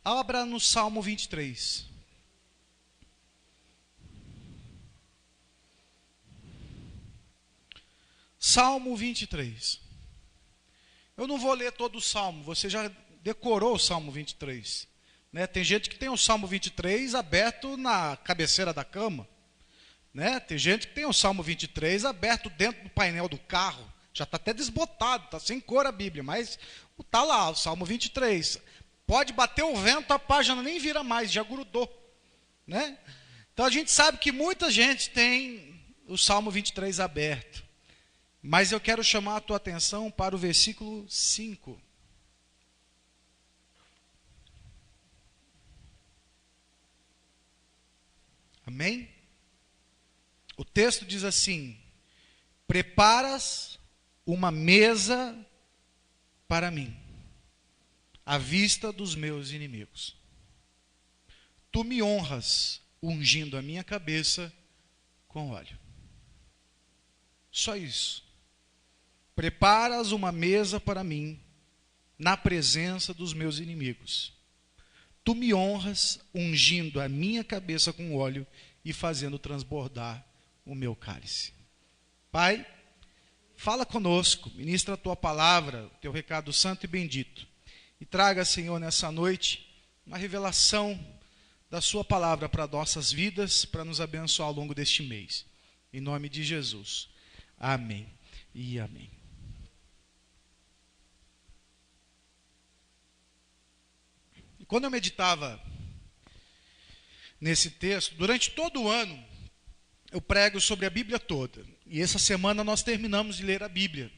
Abra no Salmo 23. Salmo 23. Eu não vou ler todo o Salmo, você já decorou o Salmo 23. Né? Tem gente que tem o Salmo 23 aberto na cabeceira da cama. Né? Tem gente que tem o Salmo 23 aberto dentro do painel do carro. Já está até desbotado, está sem cor a Bíblia, mas está lá, o Salmo 23. Pode bater o vento, a página nem vira mais, já grudou. Né? Então a gente sabe que muita gente tem o Salmo 23 aberto. Mas eu quero chamar a tua atenção para o versículo 5. Amém? O texto diz assim: preparas uma mesa para mim, à vista dos meus inimigos. Tu me honras, ungindo a minha cabeça com óleo. Só isso. Preparas uma mesa para mim, na presença dos meus inimigos. Tu me honras, ungindo a minha cabeça com óleo e fazendo transbordar o meu cálice. Pai, fala conosco, ministra a tua palavra, teu recado santo e bendito. E traga, Senhor, nessa noite, uma revelação da sua palavra para nossas vidas, para nos abençoar ao longo deste mês. Em nome de Jesus. Amém e amém. E quando eu meditava nesse texto, durante todo o ano, eu prego sobre a Bíblia toda. E essa semana nós terminamos de ler a Bíblia.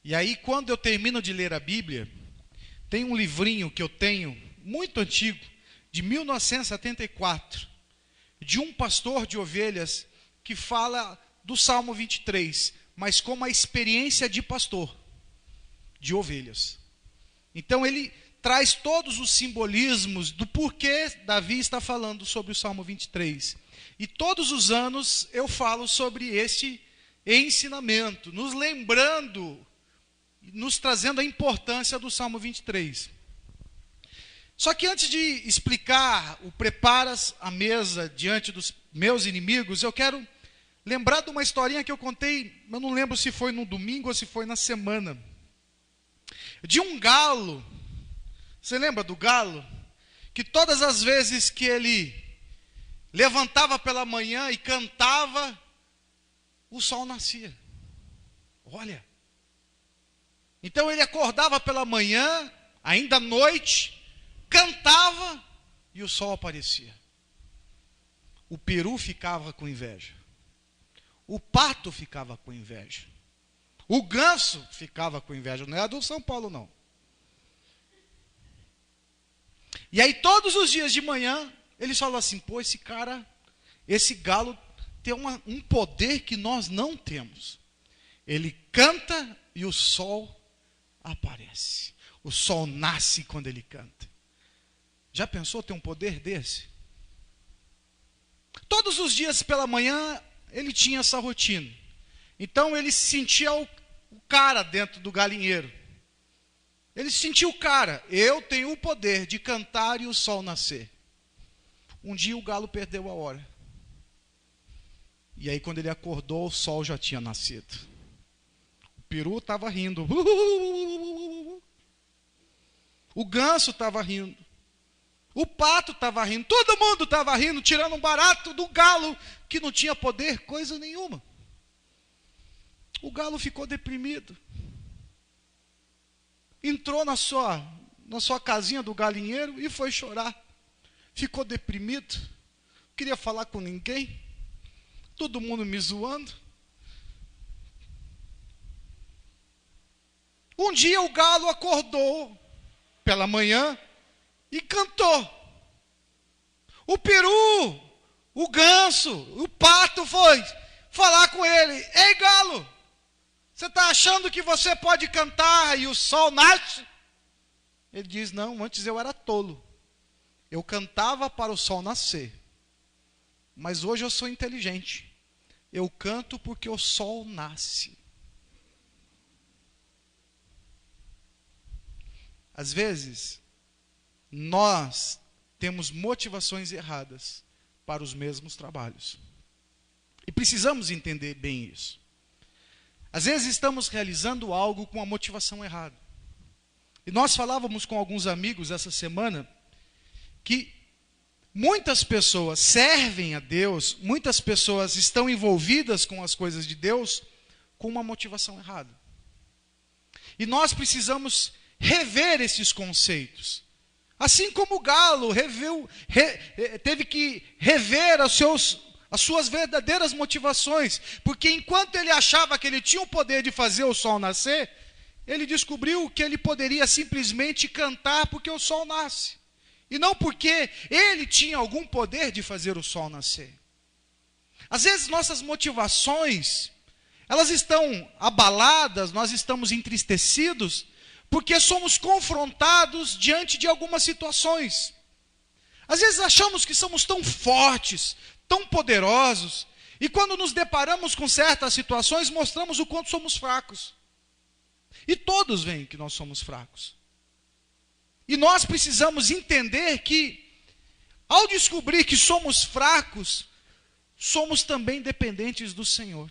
E aí, quando eu termino de ler a Bíblia, tem um livrinho que eu tenho, muito antigo, de 1974, de um pastor de ovelhas que fala do Salmo 23, mas com uma experiência de pastor, de ovelhas. Então ele traz todos os simbolismos do porquê Davi está falando sobre o Salmo 23. E todos os anos eu falo sobre este ensinamento, nos lembrando, nos trazendo a importância do Salmo 23. Só que antes de explicar o preparas a mesa diante dos meus inimigos, eu quero lembrar de uma historinha que eu contei, eu não lembro se foi no domingo ou se foi na semana. De um galo. Você lembra do galo? Que todas as vezes que ele levantava pela manhã e cantava, o sol nascia. Olha. Então ele acordava pela manhã, ainda à noite, cantava e o sol aparecia. O peru ficava com inveja. O pato ficava com inveja. O ganso ficava com inveja. Não é a do São Paulo, não. E aí, todos os dias de manhã, eles falam assim: pô, esse cara, esse galo tem um poder que nós não temos. Ele canta e o sol aparece. O sol nasce quando ele canta. Já pensou ter um poder desse? Todos os dias pela manhã, ele tinha essa rotina. Então ele se sentia o cara dentro do galinheiro. Ele se sentia o cara. Eu tenho o poder de cantar e o sol nascer. Um dia o galo perdeu a hora. E aí quando ele acordou, o sol já tinha nascido. O peru estava rindo. O ganso estava rindo. O pato estava rindo. Todo mundo estava rindo, tirando um barato do galo que não tinha poder, coisa nenhuma. O galo ficou deprimido. Entrou na sua casinha do galinheiro e foi chorar. Ficou deprimido. Não queria falar com ninguém. Todo mundo me zoando. Um dia o galo acordou pela manhã e cantou. O peru, o ganso, o pato foi falar com ele: ei, galo, você está achando que você pode cantar e o sol nasce? Ele diz: não, antes eu era tolo. Eu cantava para o sol nascer. Mas hoje eu sou inteligente. Eu canto porque o sol nasce. Às vezes, nós temos motivações erradas para os mesmos trabalhos. E precisamos entender bem isso. Às vezes estamos realizando algo com a motivação errada. E nós falávamos com alguns amigos essa semana que muitas pessoas servem a Deus, muitas pessoas estão envolvidas com as coisas de Deus com uma motivação errada. E nós precisamos rever esses conceitos. Assim como o galo teve que rever as suas verdadeiras motivações, porque enquanto ele achava que ele tinha o poder de fazer o sol nascer, ele descobriu que ele poderia simplesmente cantar porque o sol nasce, e não porque ele tinha algum poder de fazer o sol nascer. Às vezes nossas motivações, elas estão abaladas, nós estamos entristecidos, porque somos confrontados diante de algumas situações. Às vezes achamos que somos tão fortes, tão poderosos, e quando nos deparamos com certas situações, mostramos o quanto somos fracos. E todos veem que nós somos fracos. E nós precisamos entender que, ao descobrir que somos fracos, somos também dependentes do Senhor.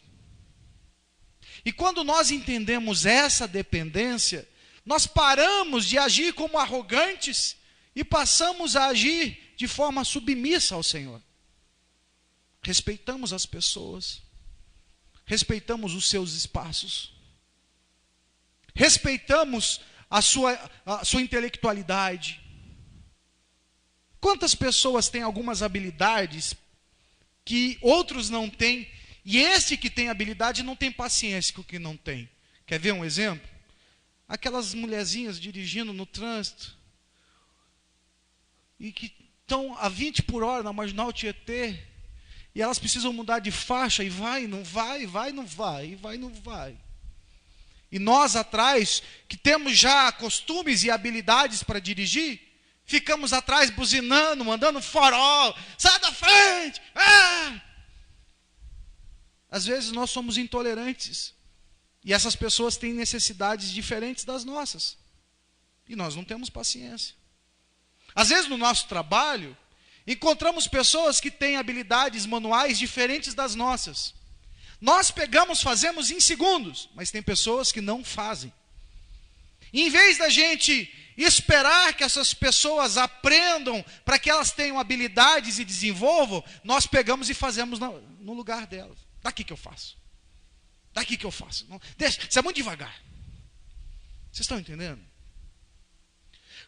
E quando nós entendemos essa dependência, nós paramos de agir como arrogantes e passamos a agir de forma submissa ao Senhor. Respeitamos as pessoas, respeitamos os seus espaços, respeitamos a sua intelectualidade. Quantas pessoas têm algumas habilidades que outros não têm, e esse que tem habilidade não tem paciência com o que não tem? Quer ver um exemplo? Aquelas mulherzinhas dirigindo no trânsito, e que estão a 20 por hora na Marginal Tietê, e elas precisam mudar de faixa, e vai, não vai, vai, não vai, vai, não vai. E nós atrás, que temos já costumes e habilidades para dirigir, ficamos atrás buzinando, mandando farol, sai da frente! Ah! Às vezes nós somos intolerantes, e essas pessoas têm necessidades diferentes das nossas, e nós não temos paciência. Às vezes no nosso trabalho, encontramos pessoas que têm habilidades manuais diferentes das nossas. Nós pegamos, fazemos em segundos, mas tem pessoas que não fazem. E em vez da gente esperar que essas pessoas aprendam para que elas tenham habilidades e desenvolvam, nós pegamos e fazemos no lugar delas. Daqui que eu faço. Daqui que eu faço. Não, deixa, isso é muito devagar. Vocês estão entendendo?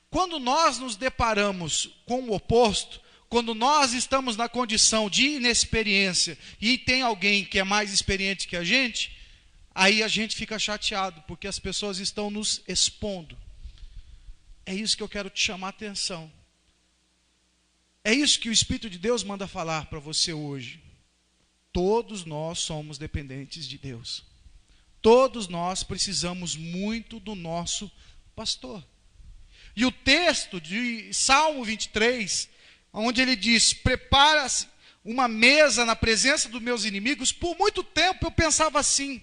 Quando nós nos deparamos com o oposto, quando nós estamos na condição de inexperiência e tem alguém que é mais experiente que a gente, aí a gente fica chateado, porque as pessoas estão nos expondo. É isso que eu quero te chamar a atenção. É isso que o Espírito de Deus manda falar para você hoje. Todos nós somos dependentes de Deus. Todos nós precisamos muito do nosso pastor. E o texto de Salmo 23, onde ele diz, prepara-se uma mesa na presença dos meus inimigos, por muito tempo eu pensava assim,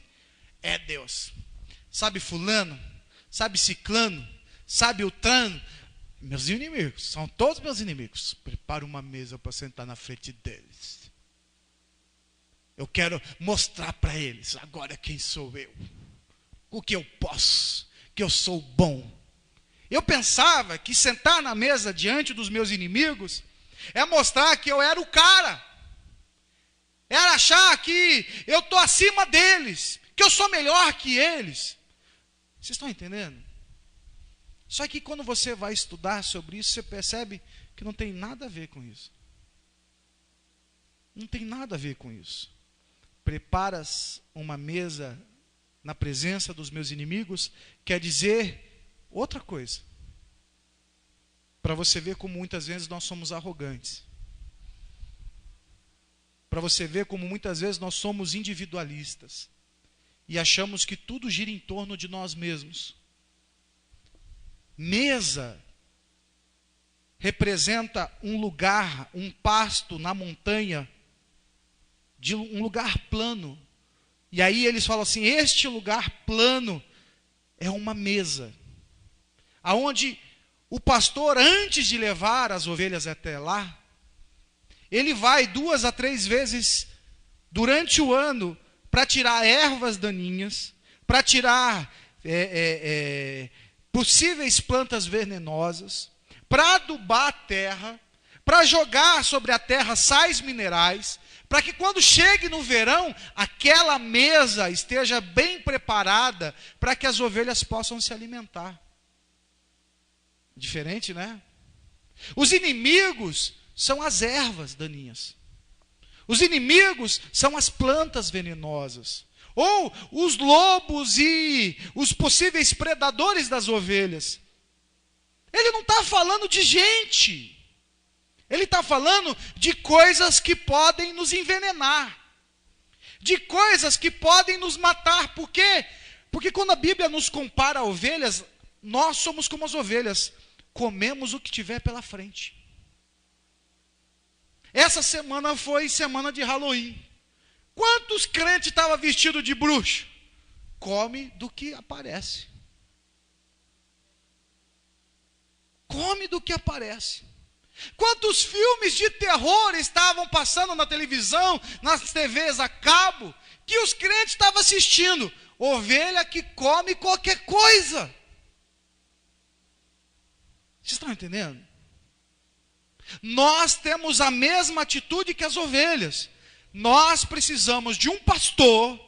é Deus, sabe fulano, sabe ciclano, sabe Ultrano, meus inimigos, são todos meus inimigos, prepara uma mesa para sentar na frente deles. Eu quero mostrar para eles, agora quem sou eu, o que eu posso, que eu sou bom. Eu pensava que sentar na mesa diante dos meus inimigos é mostrar que eu era o cara. Era achar que eu estou acima deles, que eu sou melhor que eles. Vocês estão entendendo? Só que quando você vai estudar sobre isso, você percebe que não tem nada a ver com isso. Não tem nada a ver com isso. Preparas uma mesa na presença dos meus inimigos, quer dizer outra coisa. Para você ver como muitas vezes nós somos arrogantes. Para você ver como muitas vezes nós somos individualistas. E achamos que tudo gira em torno de nós mesmos. Mesa representa um lugar, um pasto na montanha, de um lugar plano. E aí eles falam assim, este lugar plano é uma mesa, aonde o pastor, antes de levar as ovelhas até lá, ele vai 2 a 3 vezes durante o ano para tirar ervas daninhas, para tirar possíveis plantas venenosas, para adubar a terra, para jogar sobre a terra sais minerais, para que quando chegue no verão, aquela mesa esteja bem preparada para que as ovelhas possam se alimentar. Diferente, né? Os inimigos são as ervas daninhas. Os inimigos são as plantas venenosas. Ou os lobos e os possíveis predadores das ovelhas. Ele não está falando de gente. Ele está falando de coisas que podem nos envenenar. De coisas que podem nos matar. Por quê? Porque quando a Bíblia nos compara a ovelhas, nós somos como as ovelhas. Comemos o que tiver pela frente. Essa semana foi semana de Halloween. Quantos crentes estavam vestidos de bruxo? Come do que aparece. Come do que aparece. Quantos filmes de terror estavam passando na televisão, nas TVs a cabo, que os crentes estavam assistindo? Ovelha que come qualquer coisa. Vocês estão entendendo? Nós temos a mesma atitude que as ovelhas. Nós precisamos de um pastor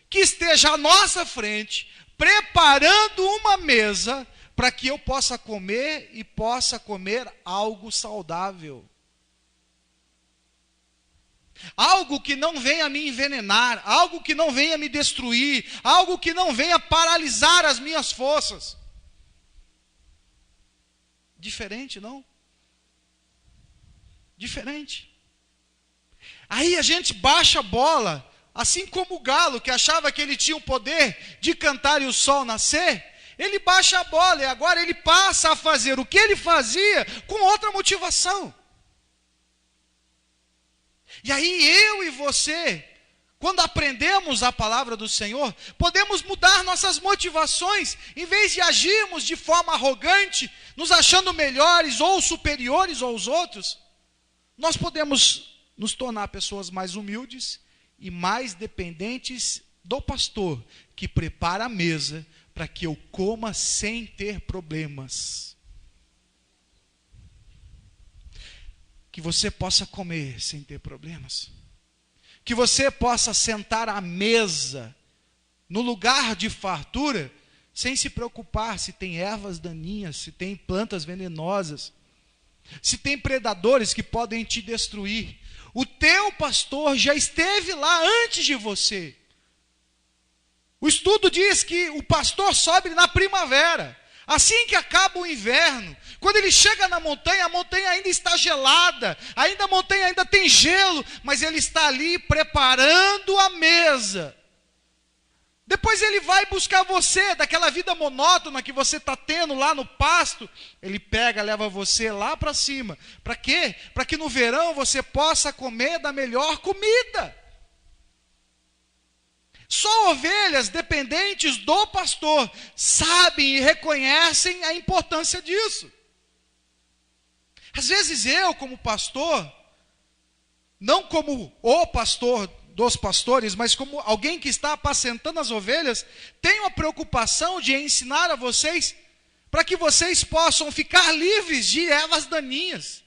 que esteja à nossa frente, preparando uma mesa para que eu possa comer e possa comer algo saudável. Algo que não venha me envenenar, algo que não venha me destruir, algo que não venha paralisar as minhas forças. Diferente, não? Diferente. Aí a gente baixa a bola, assim como o galo, que achava que ele tinha o poder de cantar e o sol nascer, ele baixa a bola e agora ele passa a fazer o que ele fazia com outra motivação. E aí eu e você, quando aprendemos a palavra do Senhor, podemos mudar nossas motivações, em vez de agirmos de forma arrogante, nos achando melhores ou superiores aos outros, nós podemos nos tornar pessoas mais humildes e mais dependentes do pastor, que prepara a mesa para que eu coma sem ter problemas. Que você possa comer sem ter problemas. Que você possa sentar à mesa, no lugar de fartura, sem se preocupar se tem ervas daninhas, se tem plantas venenosas, se tem predadores que podem te destruir. O teu pastor já esteve lá antes de você. O estudo diz que o pastor sobe na primavera. Assim que acaba o inverno, quando ele chega na montanha, a montanha ainda está gelada, a montanha ainda tem gelo, mas ele está ali preparando a mesa. Depois ele vai buscar você, daquela vida monótona que você está tendo lá no pasto, ele pega, leva você lá para cima. Para quê? Para que no verão você possa comer da melhor comida. Só ovelhas dependentes do pastor sabem e reconhecem a importância disso. Às vezes eu, como pastor, não como o pastor dos pastores, mas como alguém que está apacentando as ovelhas, tenho a preocupação de ensinar a vocês, para que vocês possam ficar livres de ervas daninhas,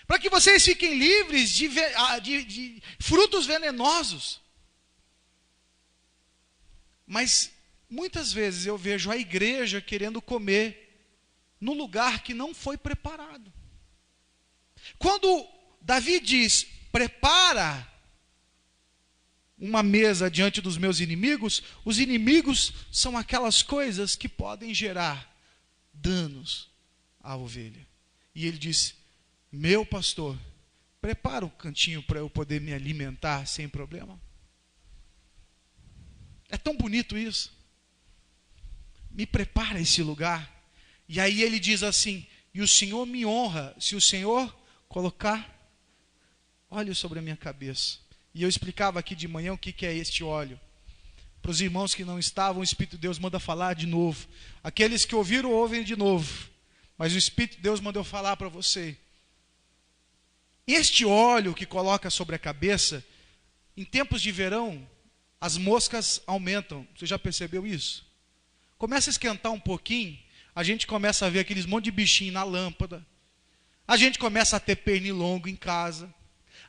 para que vocês fiquem livres de frutos venenosos. Mas muitas vezes eu vejo a igreja querendo comer no lugar que não foi preparado. Quando Davi diz, prepara uma mesa diante dos meus inimigos, os inimigos são aquelas coisas que podem gerar danos à ovelha. E ele diz, meu pastor, prepara um cantinho para eu poder me alimentar sem problema. É tão bonito isso. Me prepara esse lugar. E aí ele diz assim, e o Senhor me honra, se o Senhor colocar óleo sobre a minha cabeça. E eu explicava aqui de manhã o que é este óleo. Para os irmãos que não estavam, o Espírito de Deus manda falar de novo. Aqueles que ouviram, ouvem de novo. mas o Espírito de Deus mandou falar para você. Este óleo que coloca sobre a cabeça, em tempos de verão, as moscas aumentam. Você já percebeu isso? Começa a esquentar um pouquinho, a gente começa a ver aqueles monte de bichinho na lâmpada. A gente começa a ter pernilongo em casa.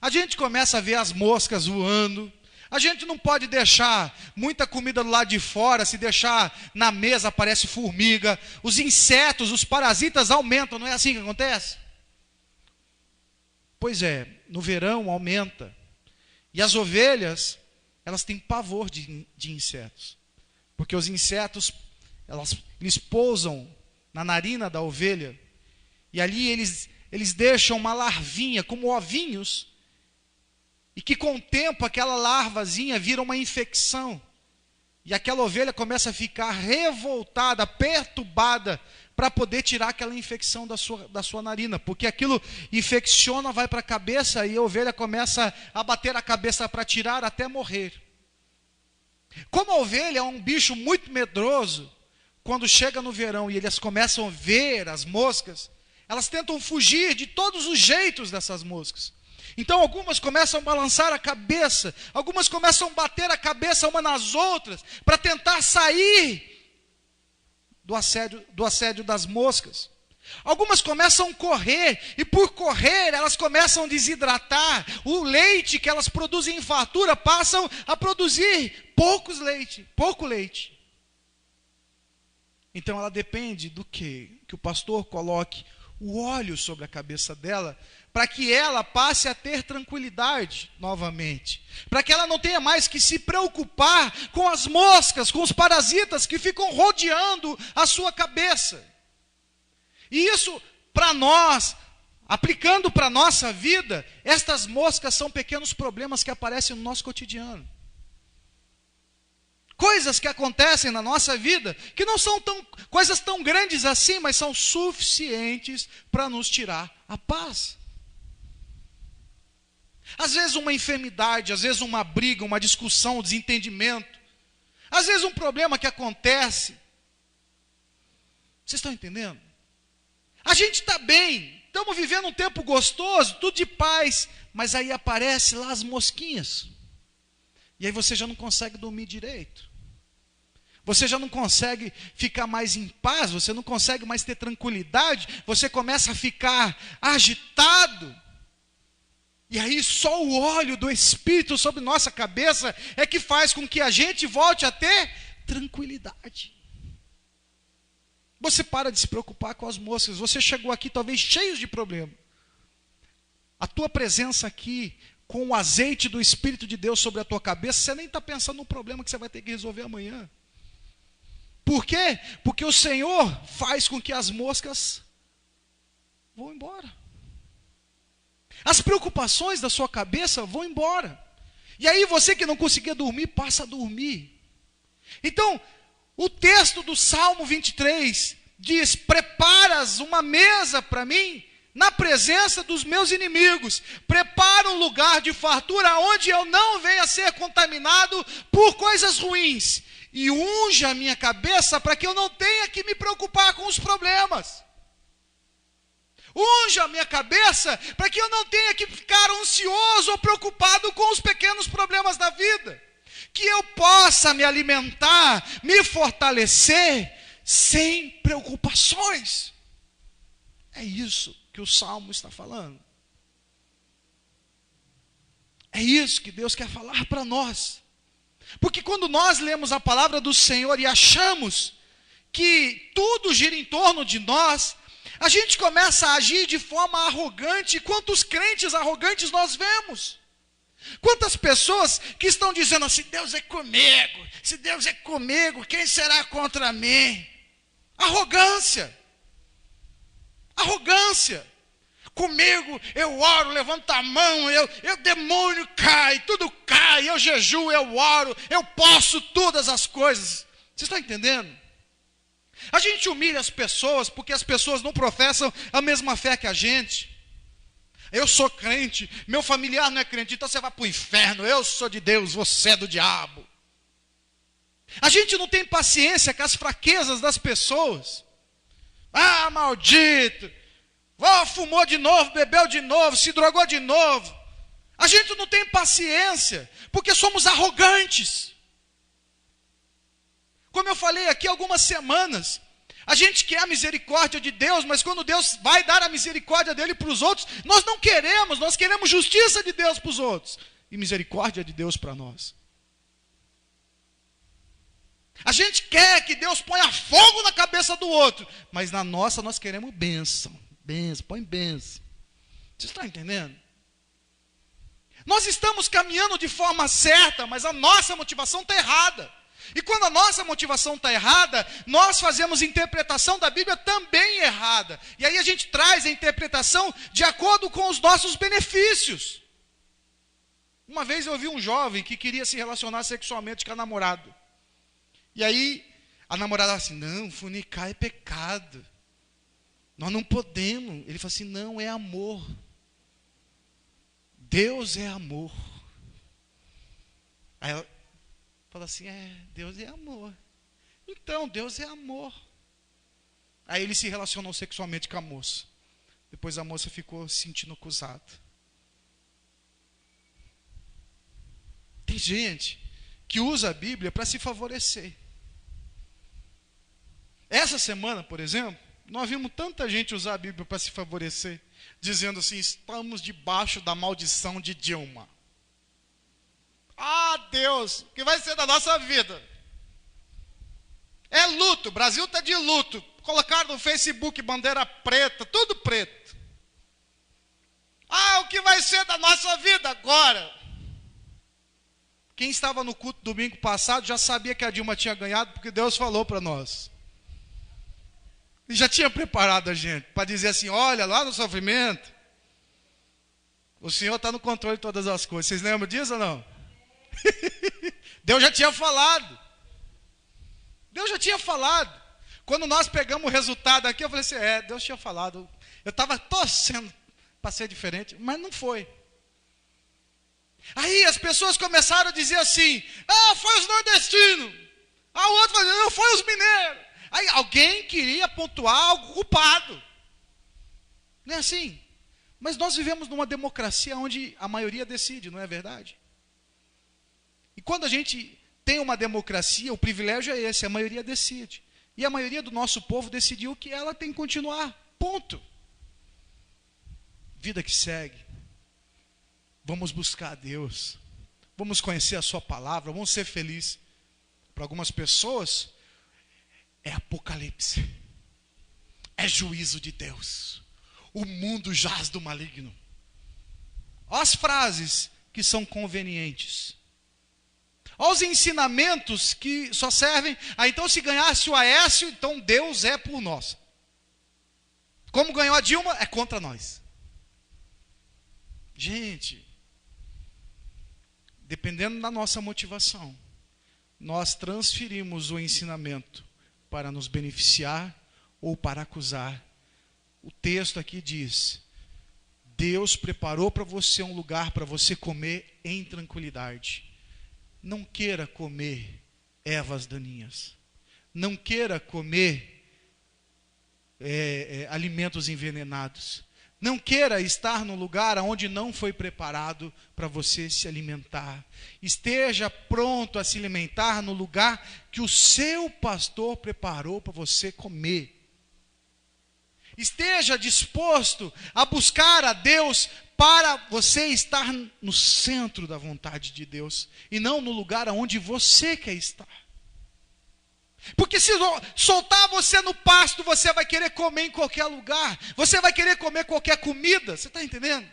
A gente começa a ver as moscas voando. A gente não pode deixar muita comida do lado de fora. Se deixar na mesa aparece formiga. Os insetos, os parasitas aumentam. Não é assim que acontece? Pois é, no verão aumenta. E as ovelhas, elas têm pavor de insetos. Porque os insetos, eles pousam na narina da ovelha. E ali eles deixam uma larvinha, como ovinhos. E que com o tempo aquela larvazinha vira uma infecção. E aquela ovelha começa a ficar revoltada, perturbada, para poder tirar aquela infecção da sua narina. Porque aquilo infecciona, vai para a cabeça e a ovelha começa a bater a cabeça para tirar até morrer. Como a ovelha é um bicho muito medroso, quando chega no verão e eles começam a ver as moscas, elas tentam fugir de todos os jeitos dessas moscas. Então algumas começam a balançar a cabeça, algumas começam a bater a cabeça uma nas outras, para tentar sair do assédio das moscas. Algumas começam a correr, e por correr elas começam a desidratar. O leite que elas produzem em fartura passam a produzir pouco leite. Então ela depende do quê? Que o pastor coloque o óleo sobre a cabeça dela, para que ela passe a ter tranquilidade novamente, para que ela não tenha mais que se preocupar com as moscas, com os parasitas que ficam rodeando a sua cabeça. E isso, para nós, aplicando para a nossa vida, estas moscas são pequenos problemas que aparecem no nosso cotidiano. Coisas que acontecem na nossa vida, que não são coisas tão grandes assim, mas são suficientes para nos tirar a paz. Às vezes uma enfermidade, às vezes uma briga, uma discussão, um desentendimento. Às vezes um problema que acontece. Vocês estão entendendo? A gente está bem, estamos vivendo um tempo gostoso, tudo de paz, mas aí aparece lá as mosquinhas. E aí você já não consegue dormir direito. Você já não consegue ficar mais em paz, você não consegue mais ter tranquilidade, você começa a ficar agitado. E aí só o óleo do Espírito sobre nossa cabeça é que faz com que a gente volte a ter tranquilidade. Você para de se preocupar com as moscas, você chegou aqui talvez cheio de problema. A tua presença aqui, com o azeite do Espírito de Deus sobre a tua cabeça, você nem está pensando no problema que você vai ter que resolver amanhã. Por quê? Porque o Senhor faz com que as moscas vão embora. As preocupações da sua cabeça vão embora. E aí você que não conseguia dormir, passa a dormir. Então, o texto do Salmo 23 diz: preparas uma mesa para mim na presença dos meus inimigos. Prepara um lugar de fartura onde eu não venha a ser contaminado por coisas ruins. E unja a minha cabeça para que eu não tenha que me preocupar com os problemas. Unja a minha cabeça para que eu não tenha que ficar ansioso ou preocupado com os pequenos problemas da vida. Que eu possa me alimentar, me fortalecer, sem preocupações. É isso que o Salmo está falando. É isso que Deus quer falar para nós. Porque quando nós lemos a palavra do Senhor e achamos que tudo gira em torno de nós, a gente começa a agir de forma arrogante. Quantos crentes arrogantes nós vemos? Quantas pessoas que estão dizendo assim: Deus é comigo, se Deus é comigo, quem será contra mim? Arrogância. Arrogância. Comigo eu oro, levanto a mão, eu demônio cai, tudo cai, eu jejuo, eu oro, eu posso todas as coisas. Vocês estão entendendo? A gente humilha as pessoas porque as pessoas não professam a mesma fé que a gente. Eu sou crente, meu familiar não é crente, então você vai para o inferno. Eu sou de Deus, você é do diabo. A gente não tem paciência com as fraquezas das pessoas. Ah, maldito! Oh, fumou de novo, bebeu de novo, se drogou de novo. A gente não tem paciência, porque somos arrogantes. Como eu falei aqui há algumas semanas, a gente quer a misericórdia de Deus, mas quando Deus vai dar a misericórdia dele para os outros, nós não queremos, nós queremos justiça de Deus para os outros e misericórdia de Deus para nós. A gente quer que Deus ponha fogo na cabeça do outro, mas na nossa nós queremos bênção. Bênção, põe bênção. Você está entendendo? Nós estamos caminhando de forma certa, mas a nossa motivação está errada. E quando a nossa motivação está errada, nós fazemos interpretação da Bíblia também errada. E aí a gente traz a interpretação de acordo com os nossos benefícios. Uma vez eu ouvi um jovem que queria se relacionar sexualmente com a namorada. E aí a namorada assim, não, fornicar é pecado. Nós não podemos. Ele falou assim, não, é amor. Deus é amor. Aí ela falou assim, Deus é amor. Então, Deus é amor. Aí ele se relacionou sexualmente com a moça. Depois a moça ficou se sentindo acusada. Tem gente que usa a Bíblia para se favorecer. Essa semana, por exemplo, nós vimos tanta gente usar a Bíblia para se favorecer, dizendo assim, estamos debaixo da maldição de Dilma. Ah, Deus, o que vai ser da nossa vida? É luto, o Brasil está de luto. Colocaram no Facebook bandeira preta, tudo preto. Ah, o que vai ser da nossa vida agora? Quem estava no culto domingo passado já sabia que a Dilma tinha ganhado, porque Deus falou para nós. Ele já tinha preparado a gente para dizer assim, olha, lá no sofrimento, o Senhor está no controle de todas as coisas. Vocês lembram disso ou não? Deus já tinha falado. Deus já tinha falado. Quando nós pegamos o resultado aqui, eu falei assim, Deus tinha falado. Eu estava torcendo para ser diferente, mas não foi. Aí as pessoas começaram a dizer assim, foi os nordestinos. O outro falou, não, foi os mineiros. Aí alguém queria pontuar algo culpado. Não é assim? Mas nós vivemos numa democracia onde a maioria decide, não é verdade? E quando a gente tem uma democracia, o privilégio é esse, a maioria decide. E a maioria do nosso povo decidiu que ela tem que continuar. Ponto. Vida que segue. Vamos buscar a Deus. Vamos conhecer a sua palavra, vamos ser felizes. Para algumas pessoas, é apocalipse. É juízo de Deus. O mundo jaz do maligno. Olha as frases que são convenientes. Olha os ensinamentos que só servem. Então se ganhasse o Aécio, então Deus é por nós. Como ganhou a Dilma, é contra nós. Gente, dependendo da nossa motivação, nós transferimos o ensinamento para nos beneficiar ou para acusar. O texto aqui diz, Deus preparou para você um lugar para você comer em tranquilidade. Não queira comer ervas daninhas. Não queira comer alimentos envenenados. Não queira estar no lugar onde não foi preparado para você se alimentar. Esteja pronto a se alimentar no lugar que o seu pastor preparou para você comer. Esteja disposto a buscar a Deus para você estar no centro da vontade de Deus e não no lugar onde você quer estar. Porque se soltar você no pasto, você vai querer comer em qualquer lugar. Você vai querer comer qualquer comida. Você está entendendo?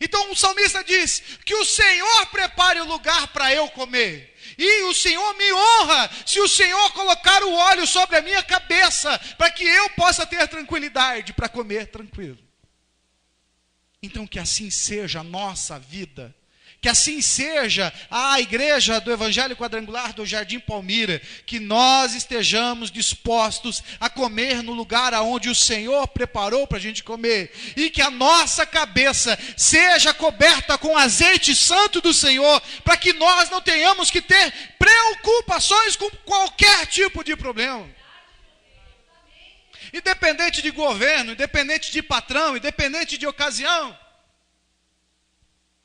Então o salmista diz que o Senhor prepare o lugar para eu comer. E o Senhor me honra se o Senhor colocar o óleo sobre a minha cabeça, para que eu possa ter tranquilidade para comer tranquilo. Então que assim seja a nossa vida. Que assim seja a igreja do Evangelho Quadrangular do Jardim Palmira, que nós estejamos dispostos a comer no lugar aonde o Senhor preparou para a gente comer, e que a nossa cabeça seja coberta com azeite santo do Senhor, para que nós não tenhamos que ter preocupações com qualquer tipo de problema. independente de governo, independente de patrão, independente de ocasião.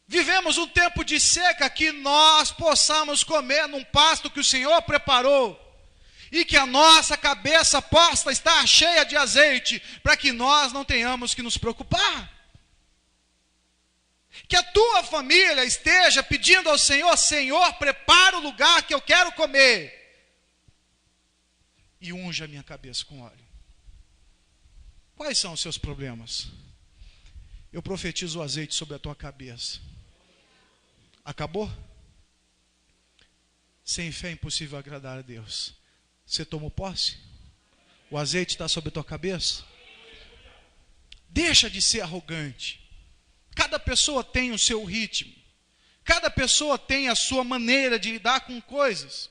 Vivemos um tempo de seca, que nós possamos comer num pasto que o Senhor preparou, e que a nossa cabeça possa estar cheia de azeite, para que nós não tenhamos que nos preocupar. Que a tua família esteja pedindo ao Senhor: Senhor, prepara o lugar que eu quero comer, e unja a minha cabeça com óleo. Quais são os seus problemas? Eu profetizo o azeite sobre a tua cabeça. Acabou? Sem fé é impossível agradar a Deus. Você tomou posse? O azeite está sobre a tua cabeça? Deixa de ser arrogante. Cada pessoa tem o seu ritmo. Cada pessoa tem a sua maneira de lidar com coisas.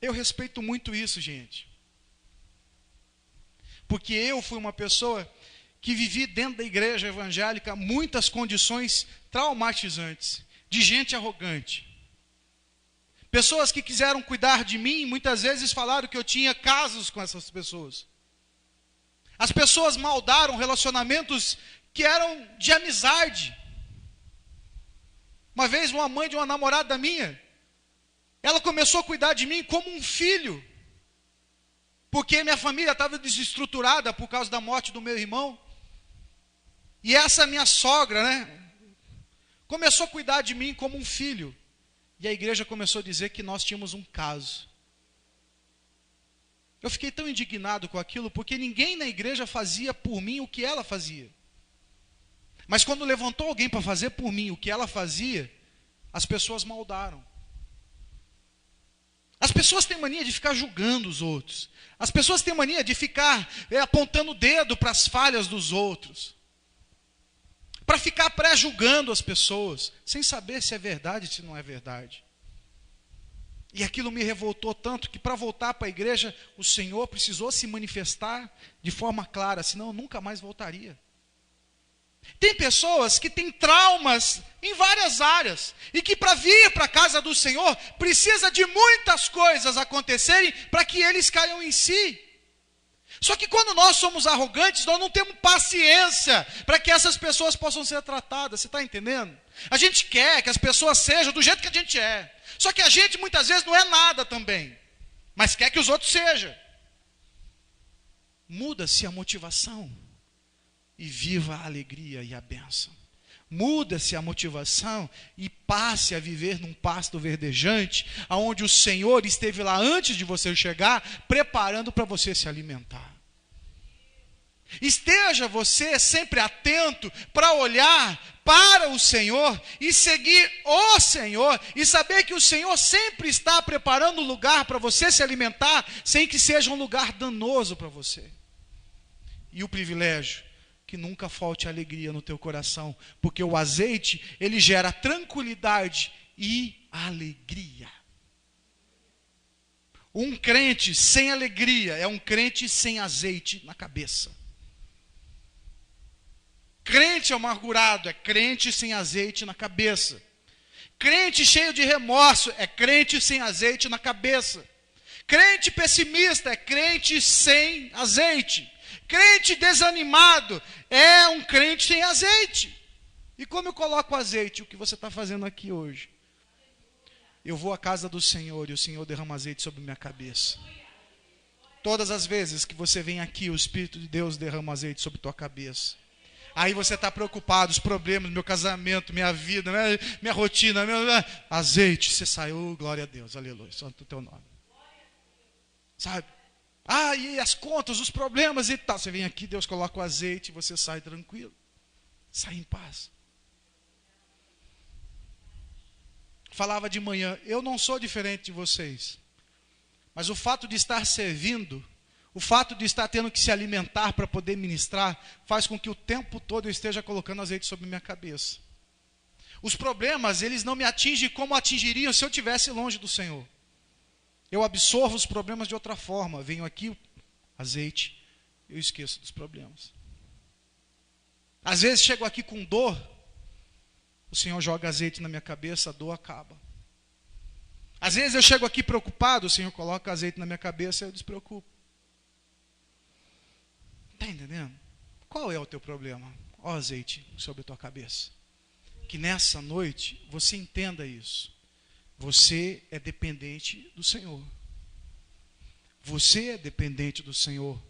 Eu respeito muito isso, gente. Porque eu fui uma pessoa que vivi dentro da igreja evangélica muitas condições traumatizantes, de gente arrogante. Pessoas que quiseram cuidar de mim, muitas vezes falaram que eu tinha casos com essas pessoas. As pessoas maldaram relacionamentos que eram de amizade. Uma vez uma mãe de uma namorada minha, ela começou a cuidar de mim como um filho, porque minha família estava desestruturada por causa da morte do meu irmão. E essa minha sogra, começou a cuidar de mim como um filho. E a igreja começou a dizer que nós tínhamos um caso. Eu fiquei tão indignado com aquilo, porque ninguém na igreja fazia por mim o que ela fazia. Mas quando levantou alguém para fazer por mim o que ela fazia, as pessoas maldaram. As pessoas têm mania de ficar julgando os outros. As pessoas têm mania de ficar apontando o dedo para as falhas dos outros. Para ficar pré-julgando as pessoas, sem saber se é verdade ou se não é verdade. E aquilo me revoltou tanto, que para voltar para a igreja, o Senhor precisou se manifestar de forma clara, senão eu nunca mais voltaria. Tem pessoas que têm traumas em várias áreas, e que para vir para a casa do Senhor, precisa de muitas coisas acontecerem para que eles caiam em si. Só que quando nós somos arrogantes, nós não temos paciência para que essas pessoas possam ser tratadas. Você está entendendo? A gente quer que as pessoas sejam do jeito que a gente é. Só que a gente muitas vezes não é nada também, mas quer que os outros sejam. Muda-se a motivação e viva a alegria e a bênção. Muda-se a motivação e passe a viver num pasto verdejante, aonde o Senhor esteve lá antes de você chegar, preparando para você se alimentar. Esteja você sempre atento para olhar para o Senhor e seguir o Senhor, e saber que o Senhor sempre está preparando um lugar para você se alimentar, sem que seja um lugar danoso para você. E o privilégio, que nunca falte alegria no teu coração, porque o azeite, ele gera tranquilidade e alegria. Um crente sem alegria é um crente sem azeite na cabeça. Crente amargurado é crente sem azeite na cabeça. Crente cheio de remorso é crente sem azeite na cabeça. Crente pessimista é crente sem azeite. Crente desanimado é um crente sem azeite. E como eu coloco azeite? O que você está fazendo aqui hoje? Eu vou à casa do Senhor e o Senhor derrama azeite sobre minha cabeça. Todas as vezes que você vem aqui, o Espírito de Deus derrama azeite sobre tua cabeça. Aí você está preocupado, os problemas, meu casamento, minha vida, minha rotina, azeite, você sai, glória a Deus, aleluia, santo o teu nome. Sabe? E as contas, os problemas e tal. Você vem aqui, Deus coloca o azeite e você sai tranquilo. Sai em paz. Falava de manhã, eu não sou diferente de vocês. Mas o fato de estar servindo, o fato de estar tendo que se alimentar para poder ministrar, faz com que o tempo todo eu esteja colocando azeite sobre minha cabeça. Os problemas, eles não me atingem como atingiriam se eu estivesse longe do Senhor. Eu absorvo os problemas de outra forma. Venho aqui, azeite, eu esqueço dos problemas. Às vezes chego aqui com dor, o Senhor joga azeite na minha cabeça, a dor acaba. Às vezes eu chego aqui preocupado, o Senhor coloca azeite na minha cabeça e eu despreocupo. entendendo? Qual é o teu problema? Ó azeite sobre a tua cabeça. Que nessa noite você entenda isso. Você é dependente do Senhor. Você é dependente do Senhor.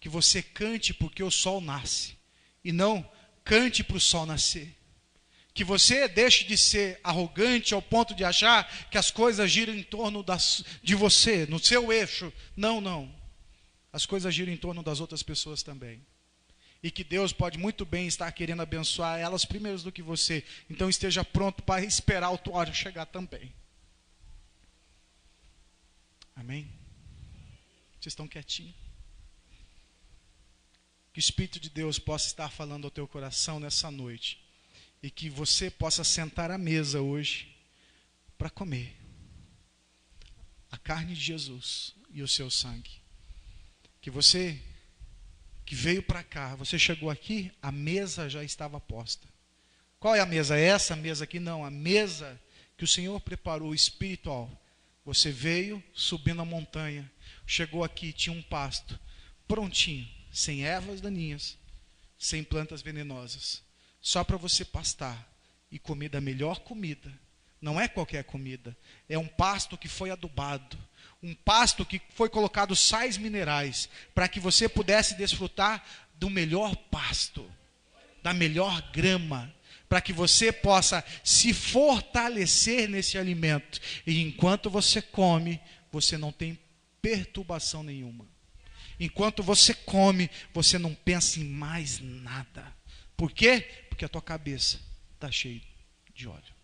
Que você cante porque o sol nasce. E não cante para o sol nascer. Que você deixe de ser arrogante ao ponto de achar que as coisas giram em torno de você, no seu eixo. Não, não. As coisas giram em torno das outras pessoas também. E que Deus pode muito bem estar querendo abençoar elas primeiro do que você. Então esteja pronto para esperar a tua hora chegar também. Amém? Vocês estão quietinhos? Que o Espírito de Deus possa estar falando ao teu coração nessa noite. E que você possa sentar à mesa hoje para comer a carne de Jesus e o seu sangue. Que você que veio para cá, você chegou aqui, a mesa já estava posta. Qual é a mesa? Essa mesa aqui? Não, a mesa que o Senhor preparou espiritual. Você veio subindo a montanha, chegou aqui, tinha um pasto prontinho, sem ervas daninhas, sem plantas venenosas, só para você pastar e comer da melhor comida. Não é qualquer comida, é um pasto que foi adubado, um pasto que foi colocado sais minerais, para que você pudesse desfrutar do melhor pasto, da melhor grama, para que você possa se fortalecer nesse alimento. E enquanto você come, você não tem perturbação nenhuma. Enquanto você come, você não pensa em mais nada. Por quê? Porque a tua cabeça está cheia de óleo.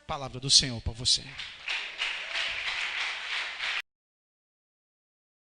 Palavra do Senhor para você.